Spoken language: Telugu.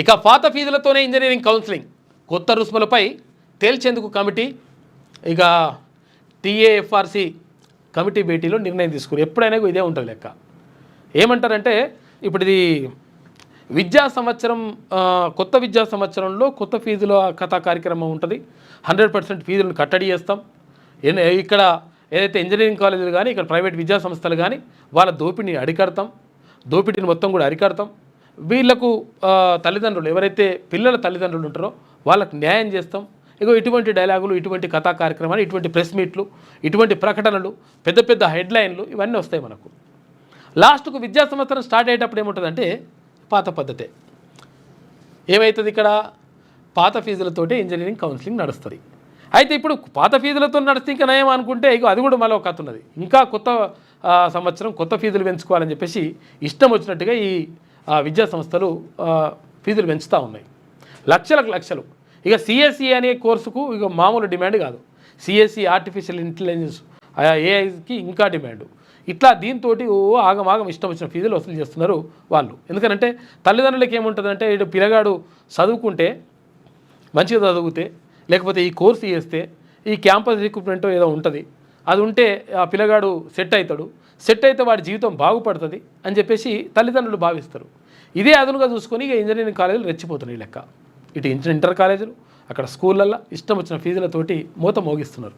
ఇక పాత ఫీజులతోనే ఇంజనీరింగ్ కౌన్సిలింగ్ కొత్త రుసుములపై తేల్చేందుకు కమిటీ ఇక టీఏఎఫ్ఆర్సి కమిటీ భేటీలో నిర్ణయం తీసుకున్నారు. ఎప్పుడైనా ఇదే ఉంటుంది లెక్క. ఏమంటారంటే ఇప్పుడు ఇది విద్యా సంవత్సరం కొత్త విద్యా సంవత్సరంలో కొత్త ఫీజుల కథా కార్యక్రమం ఉంటుంది. 100% ఫీజులను కట్టడి చేస్తాం. ఇక్కడ ఏదైతే ఇంజనీరింగ్ కాలేజీలు కానీ ఇక్కడ ప్రైవేట్ విద్యా సంస్థలు కానీ వాళ్ళ దోపిడీని మొత్తం కూడా అరికడతాం. వీళ్లకు తల్లిదండ్రులు ఎవరైతే పిల్లల తల్లిదండ్రులు ఉంటారో వాళ్ళకు న్యాయం చేస్తాం. ఇటువంటి డైలాగులు, ఇటువంటి కథా కార్యక్రమాలు, ఇటువంటి ప్రెస్ మీట్లు, ఇటువంటి ప్రకటనలు, పెద్ద పెద్ద హెడ్లైన్లు ఇవన్నీ వస్తాయి మనకు. లాస్ట్కు విద్యా సంవత్సరం స్టార్ట్ అయ్యేటప్పుడు ఏముంటుందంటే పాత పద్ధతే. ఏమవుతుంది ఇక్కడ పాత ఫీజులతోటే ఇంజనీరింగ్ కౌన్సిలింగ్ నడుస్తుంది. అయితే ఇప్పుడు పాత ఫీజులతో నడిస్తే ఇంకా నయం అనుకుంటే అది కూడా మళ్ళీ ఒక కథ ఉన్నది. ఇంకా కొత్త సంవత్సరం కొత్త ఫీజులు పెంచుకోవాలని చెప్పేసి ఇష్టం వచ్చినట్టుగా ఈ విద్యా సంస్థలు ఫీజులు పెంచుతూ ఉన్నాయి. లక్షలు. ఇక సిఎస్ఈ అనే కోర్సుకు ఇక మామూలు డిమాండ్ కాదు. సిఎస్ఈ ఆర్టిఫిషియల్ ఇంటెలిజెన్స్ ఏఐకి ఇంకా డిమాండ్. ఇట్లా దీంతో ఆగమాగం ఇష్టం వచ్చిన ఫీజులు వసూలు చేస్తున్నారు వాళ్ళు. ఎందుకంటే తల్లిదండ్రులకి ఏముంటుందంటే ఇటు పిల్లగాడు చదువుకుంటే మంచిగా చదివితే లేకపోతే ఈ కోర్సు చేస్తే ఈ క్యాంపస్ రిక్రూట్మెంట్ ఏదో ఉంటుంది, అది ఉంటే ఆ పిల్లగాడు సెట్ అయితే వాడి జీవితం బాగుపడుతుంది అని చెప్పేసి తల్లిదండ్రులు భావిస్తారు. ఇదే అదునుగా చూసుకొని ఇక ఇంజనీరింగ్ కాలేజీలు రెచ్చిపోతున్నాయి లెక్క. ఇటు ఇంటర్ కాలేజీలు అక్కడ స్కూళ్ళల్లో ఇష్టం వచ్చిన ఫీజులతోటి మూత మోగిస్తున్నారు.